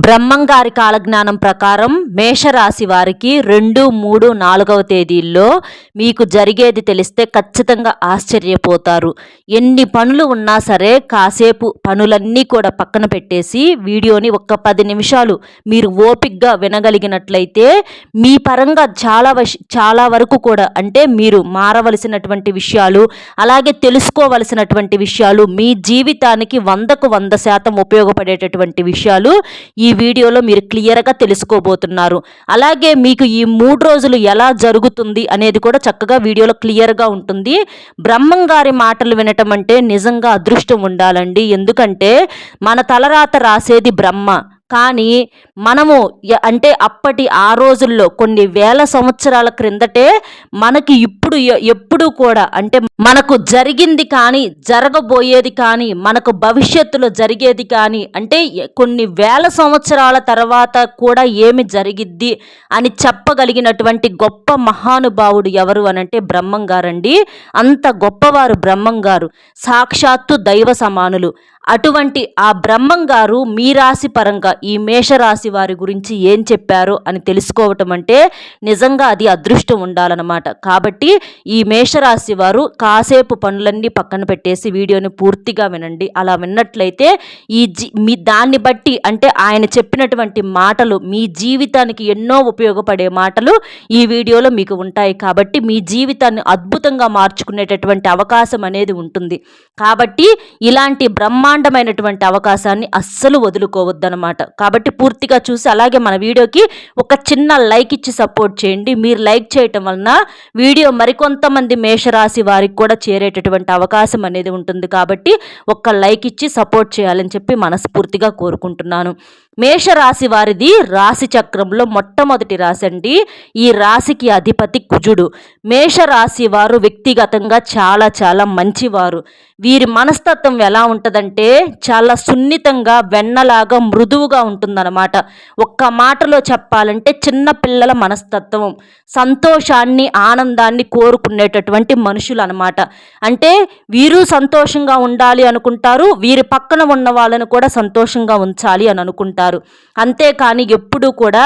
బ్రహ్మంగారి కాలజ్ఞానం ప్రకారం మేషరాశి వారికి 2, 3, 4వ తేదీల్లో మీకు జరిగేది తెలిస్తే ఖచ్చితంగా ఆశ్చర్యపోతారు. ఎన్ని పనులు ఉన్నా సరే కాసేపు పనులన్నీ కూడా పక్కన పెట్టేసి వీడియోని ఒక్క 10 నిమిషాలు మీరు ఓపికగా వినగలిగినట్లయితే మీ పరంగా చాలా వరకు కూడా అంటే మీరు మారవలసినటువంటి విషయాలు, అలాగే తెలుసుకోవలసినటువంటి విషయాలు, మీ జీవితానికి 100కు 100% ఉపయోగపడేటటువంటి విషయాలు ఈ వీడియోలో మీరు క్లియర్గా తెలుసుకోబోతున్నారు. అలాగే మీకు ఈ 3 రోజులు ఎలా జరుగుతుంది అనేది కూడా చక్కగా వీడియోలో క్లియర్గా ఉంటుంది. బ్రహ్మంగారి మాటలు వినటం అంటే నిజంగా అదృష్టం ఉండాలండి. ఎందుకంటే మన తలరాత రాసేది బ్రహ్మ. కానీ మనము అంటే అప్పటి ఆ రోజుల్లో కొన్ని వేల సంవత్సరాల క్రిందటే మనకి ఎప్పుడు కూడా అంటే మనకు జరిగింది కానీ జరగబోయేది కానీ మనకు భవిష్యత్తులో జరిగేది కానీ అంటే కొన్ని వేల సంవత్సరాల తర్వాత కూడా ఏమి జరిగిద్ది అని చెప్పగలిగినటువంటి గొప్ప మహానుభావుడు ఎవరు అనంటే బ్రహ్మంగారండి. అంత గొప్పవారు బ్రహ్మంగారు, సాక్షాత్తు దైవ సమానులు. అటువంటి ఆ బ్రహ్మంగారు మీ రాశి పరంగా ఈ మేషరాశి వారి గురించి ఏం చెప్పారో అని తెలుసుకోవటం అంటే నిజంగా అది అదృష్టం ఉండాలన్నమాట. కాబట్టి ఈ మేషరాశి వారు కాసేపు పనులన్నీ పక్కన పెట్టేసి వీడియోని పూర్తిగా వినండి. అలా విన్నట్లయితే మీ దాన్ని బట్టి అంటే ఆయన చెప్పినటువంటి మాటలు మీ జీవితానికి ఎన్నో ఉపయోగపడే మాటలు ఈ వీడియోలో మీకు ఉంటాయి. కాబట్టి మీ జీవితాన్ని అద్భుతంగా మార్చుకునేటటువంటి అవకాశం అనేది ఉంటుంది. కాబట్టి ఇలాంటి బ్రహ్మాండమైనటువంటి అవకాశాన్ని అస్సలు వదులుకోవద్దనమాట. కాబట్టి పూర్తిగా చూసి అలాగే మన వీడియోకి ఒక చిన్న లైక్ ఇచ్చి సపోర్ట్ చేయండి. మీరు లైక్ చేయటం వలన వీడియో మరికొంతమంది మేషరాశి వారికి కూడా చేరేటటువంటి అవకాశం అనేది ఉంటుంది. కాబట్టి ఒక్క లైక్ ఇచ్చి సపోర్ట్ చేయాలని చెప్పి మనస్ఫూర్తిగా కోరుకుంటున్నాను. మేషరాశి వారిది రాశి చక్రంలో మొట్టమొదటి రాశి అండి. ఈ రాశికి అధిపతి కుజుడు. మేషరాశి వారు వ్యక్తిగతంగా చాలా మంచివారు. వీరి మనస్తత్వం ఎలా ఉంటుందంటే చాలా సున్నితంగా వెన్నలాగా మృదువుగా ఉంటుందన్నమాట. ఒక్క మాటలో చెప్పాలంటే చిన్న పిల్లల మనస్తత్వం, సంతోషాన్ని ఆనందాన్ని కోరుకునేటటువంటి మనుషులు అనమాట. అంటే వీరు సంతోషంగా ఉండాలి అనుకుంటారు, వీరి పక్కన ఉన్న వాళ్ళను కూడా సంతోషంగా ఉంచాలి అని అనుకుంటారు. అంతేకాని ఎప్పుడూ కూడా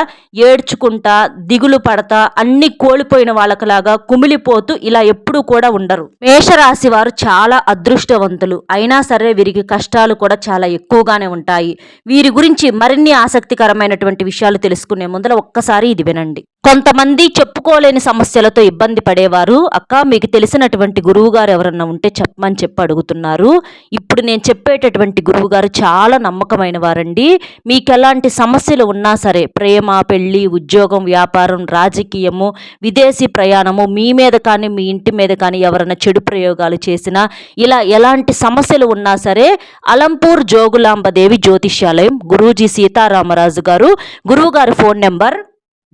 ఏడ్చుకుంటా దిగులు పడతా అన్ని కోల్పోయిన వాళ్ళకలాగా కుమిలిపోతూ ఇలా ఎప్పుడూ కూడా ఉండరు. మేషరాశి వారు చాలా అదృష్టవంతులు. అయినా సరే వీరికి కష్టాలు కూడా చాలా ఎక్కువగానే ఉంటాయి. వీరి గురించి మరిన్ని ఆసక్తికరమైనటువంటి విషయాలు తెలుసుకునే ముందర ఒక్కసారి ఇది వినండి. కొంతమంది చెప్పుకోలేని సమస్యలతో ఇబ్బంది పడేవారు, అక్క మీకు తెలిసినటువంటి గురువు గారు ఎవరన్నా ఉంటే చెప్పమని చెప్పి అడుగుతున్నారు. ఇప్పుడు నేను చెప్పేటటువంటి గురువు గారు చాలా నమ్మకమైన వారండి. మీకు ఎలాంటి సమస్యలు ఉన్నా సరే, ప్రేమ, పెళ్లి, ఉద్యోగం, వ్యాపారం, రాజకీయము, విదేశీ ప్రయాణము, మీ మీద కానీ మీ ఇంటి మీద కానీ ఎవరైనా చెడు ప్రయోగాలు చేసినా, ఇలా ఎలాంటి సమస్యలు ఉన్నా సరే అలంపూర్ జోగులాంబదేవి జ్యోతిష్యాలయం గురూజీ సీతారామరాజు గారు. గురువు గారి ఫోన్ నెంబర్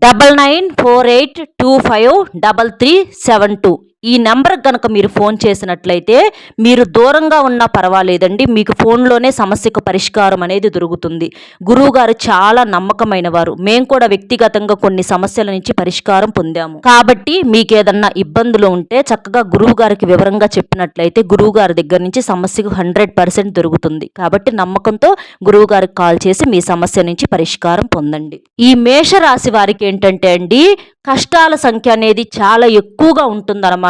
9948253372. ఈ నెంబర్ కనుక మీరు ఫోన్ చేసినట్లయితే మీరు దూరంగా ఉన్నా పర్వాలేదండి, మీకు ఫోన్లోనే సమస్యకు పరిష్కారం అనేది దొరుకుతుంది. గురువుగారు చాలా నమ్మకమైన వారు. మేము కూడా వ్యక్తిగతంగా కొన్ని సమస్యల నుంచి పరిష్కారం పొందాము. కాబట్టి మీకు ఏదన్నా ఇబ్బందులు ఉంటే చక్కగా గురువు గారికి వివరంగా చెప్పినట్లయితే గురువు గారి దగ్గర నుంచి సమస్యకు 100% దొరుకుతుంది. కాబట్టి నమ్మకంతో గురువు గారికి కాల్ చేసి మీ సమస్య నుంచి పరిష్కారం పొందండి. ఈ మేషరాశి వారికి ఏంటంటే అండి, కష్టాల సంఖ్య అనేది చాలా ఎక్కువగా ఉంటుందన్నమాట.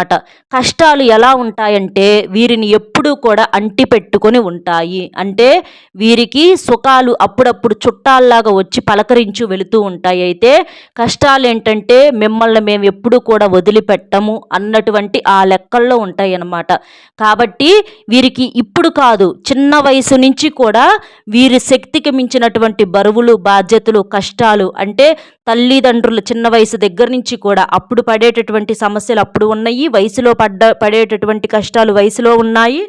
కష్టాలు ఎలా ఉంటాయంటే వీరిని ఎప్పుడూ కూడా అంటి పెట్టుకొని ఉంటాయి. అంటే వీరికి సుఖాలు అప్పుడప్పుడు చుట్టాల్లాగా వచ్చి పలకరించు వెళుతూ ఉంటాయి. అయితే కష్టాలు ఏంటంటే మిమ్మల్ని మేము ఎప్పుడు కూడా వదిలిపెట్టము అన్నటువంటి ఆ లెక్కల్లో ఉంటాయి అన్నమాట. కాబట్టి వీరికి ఇప్పుడు కాదు, చిన్న వయసు నుంచి కూడా వీరి శక్తికి మించినటువంటి బరువులు, బాధ్యతలు, కష్టాలు అంటే తల్లిదండ్రులు చిన్న వయసు దగ్గర నుంచి కూడా అప్పుడు పడేటటువంటి సమస్యలు అప్పుడు ఉన్నాయి, వయసులో పడేటటువంటి కష్టాలు వయసులో ఉన్నాయి.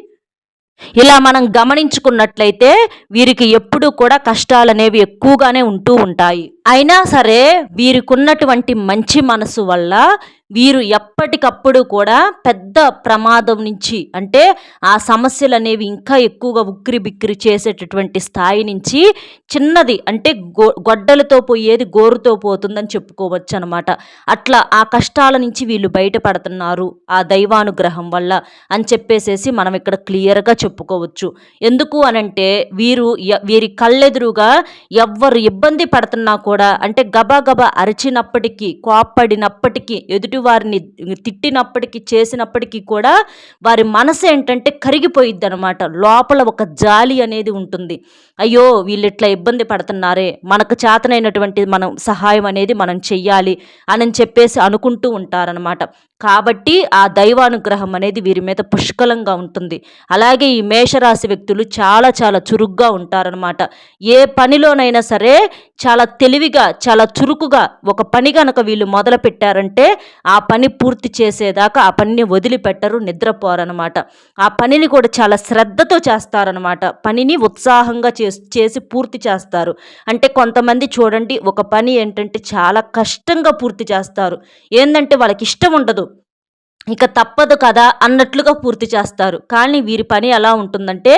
ఇలా మనం గమనించుకున్నట్లయితే వీరికి ఎప్పుడూ కూడా కష్టాలు అనేవి ఎక్కువగానే ఉంటూ ఉంటాయి. అయినా సరే వీరికి ఉన్నటువంటి మంచి మనసు వల్ల వీరు ఎప్పటికప్పుడు కూడా పెద్ద ప్రమాదం నుంచి అంటే ఆ సమస్యలు అనేవి ఇంకా ఎక్కువగా ఉక్కిరి బిక్కిరి చేసేటటువంటి స్థాయి నుంచి చిన్నది అంటే గొడ్డలతో పోయేది గోరుతో పోతుందని చెప్పుకోవచ్చు అనమాట. అట్లా ఆ కష్టాల నుంచి వీళ్ళు బయటపడుతున్నారు ఆ దైవానుగ్రహం వల్ల అని చెప్పేసేసి మనం ఇక్కడ క్లియర్గా చెప్పుకోవచ్చు. ఎందుకు అనంటే వీరి కళ్ళెదురుగా ఎవ్వరు ఇబ్బంది పడుతున్నా కూడా అంటే గబా అరిచినప్పటికీ కోప్పడినప్పటికీ ఎదుటివారిని తిట్టినప్పటికీ చేసినప్పటికీ కూడా వారి మనసు ఏంటంటే కరిగిపోయిద్ది అనమాట. లోపల ఒక జాలి అనేది ఉంటుంది. అయ్యో వీళ్ళు ఇట్లా ఇబ్బంది పడుతున్నారే, మనకు చేతనైనటువంటి మనం సహాయం అనేది మనం చెయ్యాలి అని చెప్పేసి అనుకుంటూ ఉంటారనమాట. కాబట్టి ఆ దైవానుగ్రహం అనేది వీరి మీద పుష్కలంగా ఉంటుంది. అలాగే ఈ మేషరాశి వ్యక్తులు చాలా చాలా చురుగ్గా ఉంటారనమాట. ఏ పనిలోనైనా సరే చాలా తెలివిగా చాలా చురుకుగా ఒక పని కనుక వీళ్ళు మొదలు పెట్టారంటే ఆ పని పూర్తి చేసేదాకా ఆ పనిని వదిలిపెట్టరు, నిద్రపోరనమాట. ఆ పనిని కూడా చాలా శ్రద్ధతో చేస్తారనమాట. పనిని ఉత్సాహంగా చేసి పూర్తి చేస్తారు. అంటే కొంతమంది చూడండి ఒక పని ఏంటంటే చాలా కష్టంగా పూర్తి చేస్తారు. ఏంటంటే వాళ్ళకి ఇష్టం ఉండదు, ఇక తప్పదు కదా అన్నట్లుగా పూర్తి చేస్తారు. కానీ వీరి పని ఎలా ఉంటుందంటే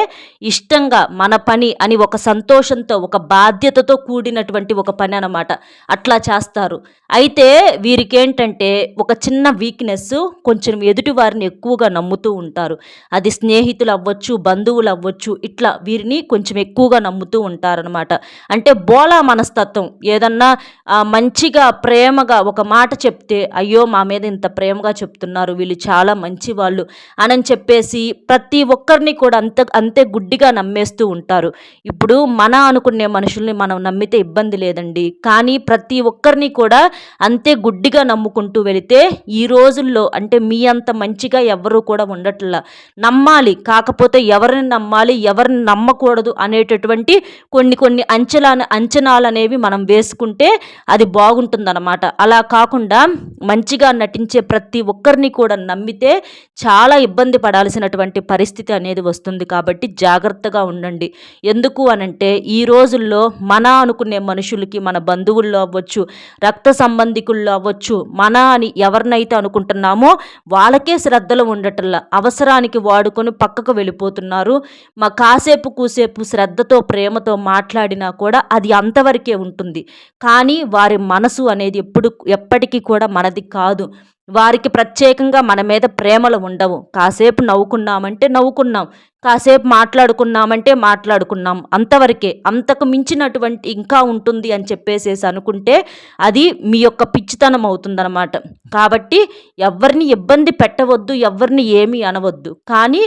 ఇష్టంగా మన పని అని ఒక సంతోషంతో ఒక బాధ్యతతో కూడినటువంటి ఒక పని అన్నమాట. అట్లా చేస్తారు. అయితే వీరికేంటంటే ఒక చిన్న వీక్నెస్, కొంచెం ఎదుటి వారిని ఎక్కువగా నమ్ముతూ ఉంటారు. అది స్నేహితులు అవ్వచ్చు, బంధువులు అవ్వచ్చు, ఇట్లా వీరిని కొంచెం ఎక్కువగా నమ్ముతూ ఉంటారనమాట. అంటే బోలా మనస్తత్వం. ఏదన్నా మంచిగా ప్రేమగా ఒక మాట చెప్తే అయ్యో మా మీద ఇంత ప్రేమగా చెప్తున్నారు, వీళ్ళు చాలా మంచి వాళ్ళు అని చెప్పేసి ప్రతి ఒక్కరిని కూడా అంతే గుడ్డిగా నమ్మేస్తూ ఉంటారు. ఇప్పుడు మన అనుకునే మనుషుల్ని మనం నమ్మితే ఇబ్బంది లేదండి, కానీ ప్రతి ఒక్కరిని కూడా అంతే గుడ్డిగా నమ్ముకుంటూ వెళితే ఈ రోజుల్లో అంటే మీ అంత మంచిగా ఎవరు కూడా ఉండట్లా. నమ్మాలి, కాకపోతే ఎవరిని నమ్మాలి ఎవరిని నమ్మకూడదు అనేటటువంటి కొన్ని అంచనాలు అనేవి మనం వేసుకుంటే అది బాగుంటుందన్నమాట. అలా కాకుండా మంచిగా నటించే ప్రతి ఒక్కరిని కూడా నమ్మితే చాలా ఇబ్బంది పడాల్సినటువంటి పరిస్థితి అనేది వస్తుంది. కాబట్టి జాగ్రత్తగా ఉండండి. ఎందుకు అనంటే ఈ రోజుల్లో మన అనుకునే మనుషులకి మన బంధువుల్లో అవ్వచ్చు, రక్త సంబంధికుల్లో అవ్వచ్చు, మన అని ఎవరినైతే అనుకుంటున్నామో వాళ్ళకే శ్రద్ధలు ఉండటంలా అవసరానికి వాడుకొని పక్కకు వెళ్ళిపోతున్నారు. కాసేపు కూసేపు శ్రద్ధతో ప్రేమతో మాట్లాడినా కూడా అది అంతవరకే ఉంటుంది. కానీ వారి మనసు అనేది ఎప్పటికీ కూడా మనది కాదు. వారికి ప్రత్యేకంగా మన మీద ప్రేమలు ఉండవు. కాసేపు నవ్వుకున్నామంటే నవ్వుకున్నాం, కాసేపు మాట్లాడుకున్నామంటే మాట్లాడుకున్నాం, అంతవరకే. అంతకు మించినటువంటి ఇంకా ఉంటుంది అని చెప్పేసేసి అనుకుంటే అది మీ యొక్క పిచ్చితనం అవుతుందన్నమాట. కాబట్టి ఎవరిని ఇబ్బంది పెట్టవద్దు, ఎవరిని ఏమీ అనవద్దు. కానీ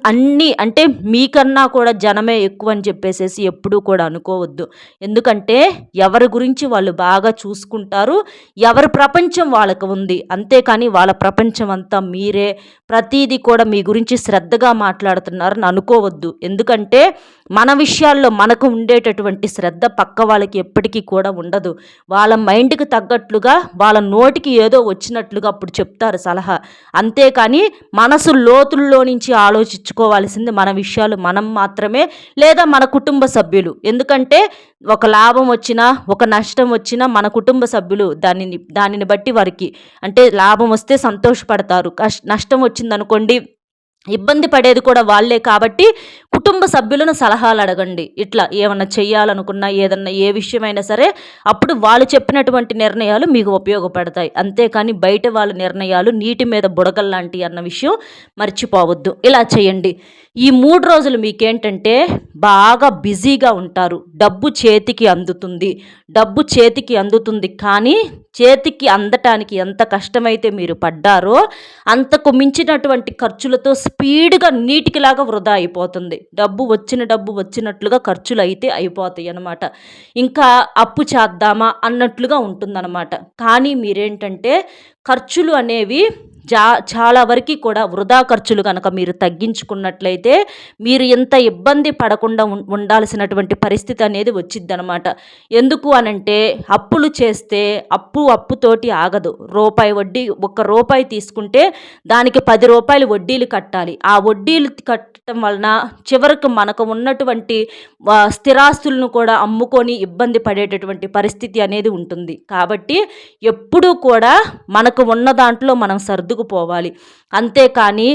అన్నీ అంటే మీకన్నా కూడా జనమే ఎక్కువ అని చెప్పేసేసి ఎప్పుడూ కూడా అనుకోవద్దు. ఎందుకంటే ఎవరి గురించి వాళ్ళు బాగా చూసుకుంటారు, ఎవరి ప్రపంచం వాళ్ళకు ఉంది. అంతేకాని వాళ్ళ ప్రపంచం అంతా మీరే, ప్రతీది కూడా మీ గురించి శ్రద్ధగా మాట్లాడుతున్నారని అనుకోవద్దు. ఎందుకంటే మన విషయాల్లో మనకు ఉండేటటువంటి శ్రద్ధ పక్క వాళ్ళకి ఎప్పటికీ కూడా ఉండదు. వాళ్ళ మైండ్కి తగ్గట్లుగా వాళ్ళ నోటికి ఏదో వచ్చినట్లుగా అప్పుడు చెప్తారు సలహా. అంతేకాని మనసు లోతుల్లో నుంచి ఆలోచించుకోవాల్సింది మన విషయాలు మనం మాత్రమే, లేదా మన కుటుంబ సభ్యులు. ఎందుకంటే ఒక లాభం వచ్చినా ఒక నష్టం వచ్చినా మన కుటుంబ సభ్యులు దానిని బట్టి వారికి అంటే లాభం వస్తే సంతోషపడతారు, నష్టం వచ్చిందనుకోండి ఇబ్బంది పడేది కూడా వాళ్ళే. కాబట్టి కుటుంబ సభ్యులను సలహాలు అడగండి. ఇట్లా ఏమన్నా చేయాలనుకున్నా ఏదన్నా ఏ విషయమైనా సరే అప్పుడు వాళ్ళు చెప్పినటువంటి నిర్ణయాలు మీకు ఉపయోగపడతాయి. అంతేకాని బయట వాళ్ళ నిర్ణయాలు నీటి మీద బుడగల్లాంటి అన్న విషయం మర్చిపోవద్దు. ఇలా చేయండి. ఈ 3 రోజులు మీకేంటంటే బాగా బిజీగా ఉంటారు. డబ్బు చేతికి అందుతుంది, కానీ చేతికి అందటానికి ఎంత కష్టమైతే మీరు పడ్డారో అంతకు మించినటువంటి ఖర్చులతో స్పీడ్గా నీటికిలాగా వృధా అయిపోతుంది. డబ్బు వచ్చినట్లుగా ఖర్చులు అయితే అయిపోతాయి అన్నమాట. ఇంకా అప్పు చేద్దామా అన్నట్లుగా ఉంటుందన్నమాట. కానీ మీరేంటంటే ఖర్చులు అనేవి చాలా వరకు కూడా వృధా ఖర్చులు కనుక మీరు తగ్గించుకున్నట్లయితే మీరు ఎంత ఇబ్బంది పడకుండా ఉండాల్సినటువంటి పరిస్థితి అనేది వచ్చిద్దనమాట. ఎందుకు అనంటే అప్పులు చేస్తే అప్పుతోటి ఆగదు. రూపాయి వడ్డీ, రూపాయి తీసుకుంటే దానికి 10 రూపాయలు వడ్డీలు కట్టాలి. ఆ వడ్డీలు కట్టడం వలన చివరకు మనకు ఉన్నటువంటి స్థిరాస్తులను కూడా అమ్ముకొని ఇబ్బంది పడేటటువంటి పరిస్థితి అనేది ఉంటుంది. కాబట్టి ఎప్పుడూ కూడా మనకు ఉన్న దాంట్లో మనం సర్దుకుపోవాలి. అంతేకాని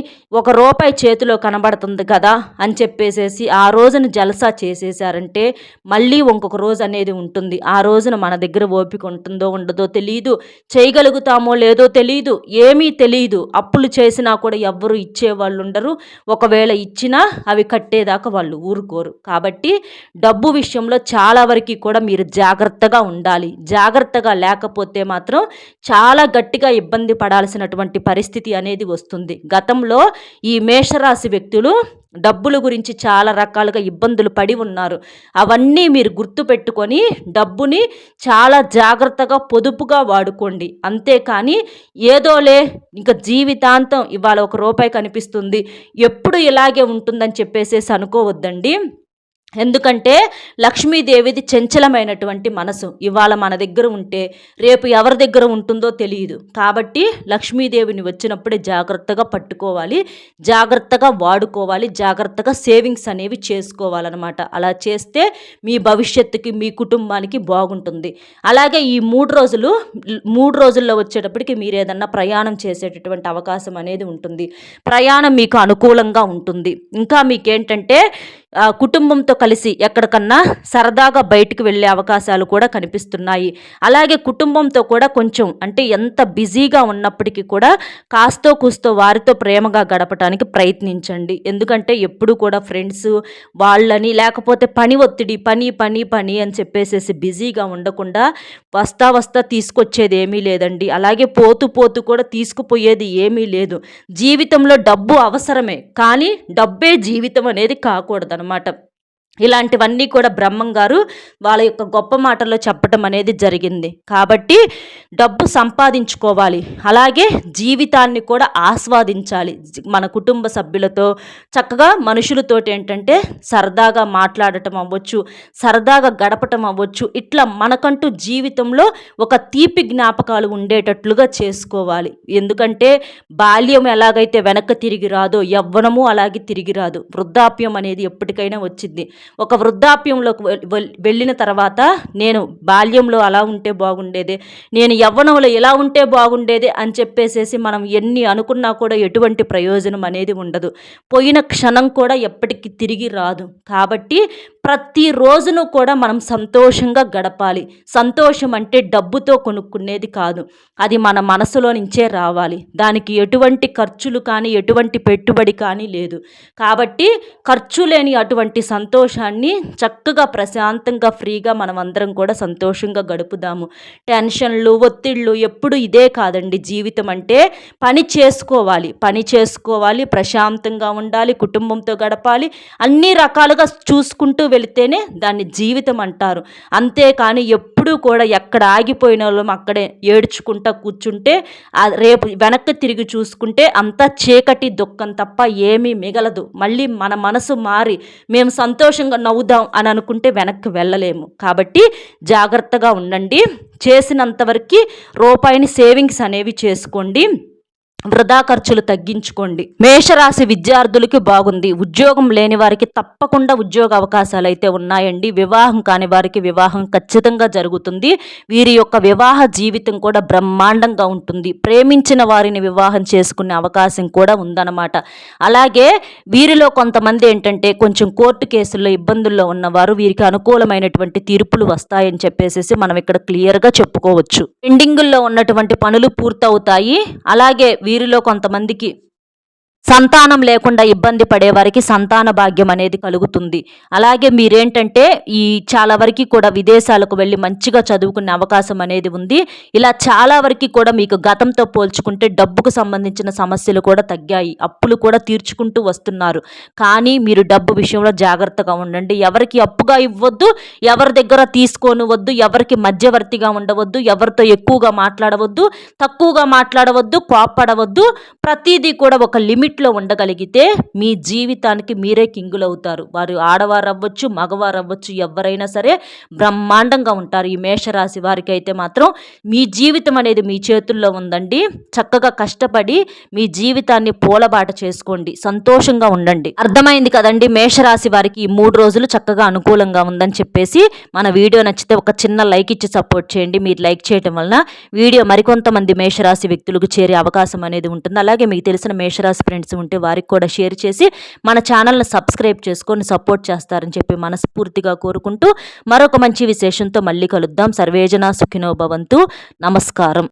రూపాయి చేతిలో కనబడుతుంది కదా అని చెప్పేసేసి ఆ రోజున జలసా చేసేసారంటే మళ్ళీ ఇంకొక రోజు అనేది ఉంటుంది. ఆ రోజున మన దగ్గర ఓపిక ఉంటుందో ఉండదో తెలియదు, చేయగలుగుతామో లేదో తెలియదు, ఏమీ తెలియదు. అప్పులు చేసినా కూడా ఎవ్వరు ఇచ్చేవాళ్ళు ఉండరు. ఒకవేళ ఇచ్చినా అవి కట్టేదాకా వాళ్ళు ఊరుకోరు. కాబట్టి డబ్బు విషయంలో చాలా వరకు కూడా మీరు జాగ్రత్తగా ఉండాలి. జాగ్రత్తగా లేకపోతే మాత్రం చాలా గట్టిగా ఇబ్బంది పడాల్సినటువంటి పరిస్థితి అనేది వస్తుంది. గతంలో ఈ మేషరాశి వ్యక్తులు డబ్బుల గురించి చాలా రకాలుగా ఇబ్బందులు పడి ఉన్నారు. అవన్నీ మీరు గుర్తుపెట్టుకొని డబ్బుని చాలా జాగ్రత్తగా పొదుపుగా వాడుకోండి. అంతేకాని ఏదోలే ఇంకా జీవితాంతం ఇవాళ రూపాయి కనిపిస్తుంది, ఎప్పుడు ఇలాగే ఉంటుందని చెప్పేసేసి అనుకోవద్దండి. ఎందుకంటే లక్ష్మీదేవిది చంచలమైనటువంటి మనసు. ఇవాళ మన దగ్గర ఉంటే రేపు ఎవరి దగ్గర ఉంటుందో తెలియదు. కాబట్టి లక్ష్మీదేవిని వచ్చినప్పుడే జాగ్రత్తగా పట్టుకోవాలి, జాగ్రత్తగా వాడుకోవాలి, జాగ్రత్తగా సేవింగ్స్ అనేవి చేసుకోవాలన్నమాట. అలా చేస్తే మీ భవిష్యత్తుకి, మీ కుటుంబానికి బాగుంటుంది. అలాగే ఈ 3 రోజుల్లో వచ్చేటప్పటికి మీరు ఏదన్నా ప్రయాణం చేసేటటువంటి అవకాశం అనేది ఉంటుంది. ప్రయాణం మీకు అనుకూలంగా ఉంటుంది. ఇంకా మీకేంటంటే కుటుంబంతో కలిసి ఎక్కడికన్నా సరదాగా బయటికి వెళ్ళే అవకాశాలు కూడా కనిపిస్తున్నాయి. అలాగే కుటుంబంతో కూడా కొంచెం అంటే ఎంత బిజీగా ఉన్నప్పటికీ కూడా కాస్తో కూస్తో వారితో ప్రేమగా గడపడానికి ప్రయత్నించండి. ఎందుకంటే ఎప్పుడు కూడా ఫ్రెండ్స్ వాళ్ళని లేకపోతే పని ఒత్తిడి, పని పని పని అని చెప్పేసేసి బిజీగా ఉండకుండా వస్తా తీసుకొచ్చేది ఏమీ లేదండి. అలాగే పోతూ కూడా తీసుకుపోయేది ఏమీ లేదు. జీవితంలో డబ్బు అవసరమే, కానీ డబ్బే జీవితం అనేది కాకూడదనమాట. ఇలాంటివన్నీ కూడా బ్రహ్మం గారు వాళ్ళ యొక్క గొప్ప మాటల్లో చెప్పటం అనేది జరిగింది. కాబట్టి డబ్బు సంపాదించుకోవాలి, అలాగే జీవితాన్ని కూడా ఆస్వాదించాలి. మన కుటుంబ సభ్యులతో చక్కగా మనుషులతోటి ఏంటంటే సరదాగా మాట్లాడటం అవ్వచ్చు, సరదాగా గడపటం అవ్వచ్చు. ఇట్లా మనకంటూ జీవితంలో ఒక తీపి జ్ఞాపకాలు ఉండేటట్లుగా చేసుకోవాలి. ఎందుకంటే బాల్యం ఎలాగైతే వెనక్కి తిరిగి రాదో యవ్వనము అలాగే తిరిగి రాదు. వృద్ధాప్యం అనేది ఎప్పటికైనా వచ్చింది. ఒక వృద్ధాప్యంలోకి వెళ్ళిన తర్వాత నేను బాల్యంలో అలా ఉంటే బాగుండేదే, నేను యవ్వనంలో ఇలా ఉంటే బాగుండేదే అని చెప్పేసేసి మనం ఎన్ని అనుకున్నా కూడా ఎటువంటి ప్రయోజనం అనేది ఉండదు. పోయిన క్షణం కూడా ఎప్పటికీ తిరిగి రాదు. కాబట్టి ప్రతి రోజును కూడా మనం సంతోషంగా గడపాలి. సంతోషం అంటే డబ్బుతో కొనుక్కునేది కాదు, అది మన మనసులో నుంచే రావాలి. దానికి ఎటువంటి ఖర్చులు కానీ ఎటువంటి పెట్టుబడి కానీ లేదు. కాబట్టి ఖర్చు లేని అటువంటి సంతోషాన్ని చక్కగా ప్రశాంతంగా ఫ్రీగా మనం అందరం కూడా సంతోషంగా గడుపుదాము. టెన్షన్లు, ఒత్తిళ్ళు ఎప్పుడు ఇదే కాదండి. జీవితం అంటే పని చేసుకోవాలి, ప్రశాంతంగా ఉండాలి, కుటుంబంతో గడపాలి, అన్ని రకాలుగా చూసుకుంటూ వెళితేనే దాన్ని జీవితం అంటారు. అంతేకాని ఎప్పుడూ కూడా ఎక్కడ ఆగిపోయిన వాళ్ళం అక్కడే ఏడ్చుకుంటా కూర్చుంటే రేపు వెనక్కి తిరిగి చూసుకుంటే అంతా చీకటి దుఃఖం తప్ప ఏమీ మిగలదు. మళ్ళీ మన మనసు మారి మేము సంతోషంగా నవ్వుదాం అని అనుకుంటే వెనక్కి వెళ్ళలేము. కాబట్టి జాగ్రత్తగా ఉండండి. చేసినంతవరకు రూపాయిని సేవింగ్స్ అనేవి చేసుకోండి. వృధా ఖర్చులు తగ్గించుకోండి. మేషరాశి విద్యార్థులకి బాగుంది. ఉద్యోగం లేని వారికి తప్పకుండా ఉద్యోగ అవకాశాలు అయితే ఉన్నాయండి. వివాహం కాని వారికి వివాహం ఖచ్చితంగా జరుగుతుంది. వీరి యొక్క వివాహ జీవితం కూడా బ్రహ్మాండంగా ఉంటుంది. ప్రేమించిన వారిని వివాహం చేసుకునే అవకాశం కూడా ఉందన్నమాట. అలాగే వీరిలో కొంతమంది ఏంటంటే కొంచెం కోర్టు కేసుల్లో ఇబ్బందుల్లో ఉన్నవారు, వీరికి అనుకూలమైనటువంటి తీర్పులు వస్తాయని చెప్పేసి మనం ఇక్కడ క్లియర్గా చెప్పుకోవచ్చు. పెండింగుల్లో ఉన్నటువంటి పనులు పూర్తవుతాయి. అలాగే వీరిలో కొంతమందికి సంతానం లేకుండా ఇబ్బంది పడే వారికి సంతాన భాగ్యం అనేది కలుగుతుంది. అలాగే మీరేంటంటే చాలా వరకు కూడా విదేశాలకు వెళ్ళి మంచిగా చదువుకునే అవకాశం అనేది ఉంది. ఇలా చాలా వరకు కూడా మీకు గతంతో పోల్చుకుంటే డబ్బుకు సంబంధించిన సమస్యలు కూడా తగ్గాయి. అప్పులు కూడా తీర్చుకుంటూ వస్తున్నారు. కానీ మీరు డబ్బు విషయంలో జాగ్రత్తగా ఉండండి. ఎవరికి అప్పుగా ఇవ్వద్దు, ఎవరి దగ్గర తీసుకోనివద్దు, ఎవరికి మధ్యవర్తిగా ఉండవద్దు, ఎవరితో ఎక్కువగా మాట్లాడవద్దు, తక్కువగా మాట్లాడవద్దు, కోప్పడవద్దు. ప్రతిదీ కూడా ఒక లిమిట్లో ఉండగలిగితే మీ జీవితానికి మీరే కింగులు అవుతారు. వారు ఆడవారు అవ్వచ్చు, మగవారు అవ్వచ్చు, ఎవరైనా సరే బ్రహ్మాండంగా ఉంటారు. ఈ మేషరాశి వారికి అయితే మాత్రం మీ జీవితం అనేది మీ చేతుల్లో ఉందండి. చక్కగా కష్టపడి మీ జీవితాన్ని పూలబాట చేసుకోండి, సంతోషంగా ఉండండి. అర్థమైంది కదండి. మేషరాశి వారికి ఈ 3 రోజులు చక్కగా అనుకూలంగా ఉందని చెప్పేసి మన వీడియో నచ్చితే ఒక చిన్న లైక్ ఇచ్చి సపోర్ట్ చేయండి. మీరు లైక్ చేయడం వలన వీడియో మరికొంతమంది మేషరాశి వ్యక్తులకు చేరే అవకాశం అనేది ఉంటుంది. అలాగే మీకు తెలిసిన మేషరాశి ఫ్రెండ్స్ ఉంటే వారికి కూడా షేర్ చేసి మన ఛానల్ని సబ్స్క్రైబ్ చేసుకొని సపోర్ట్ చేస్తారని చెప్పి మనస్ఫూర్తిగా కోరుకుంటూ మరొక మంచి విశేషంతో మళ్ళీ కలుద్దాం. సర్వేజన సుఖినో భవంతు. నమస్కారం.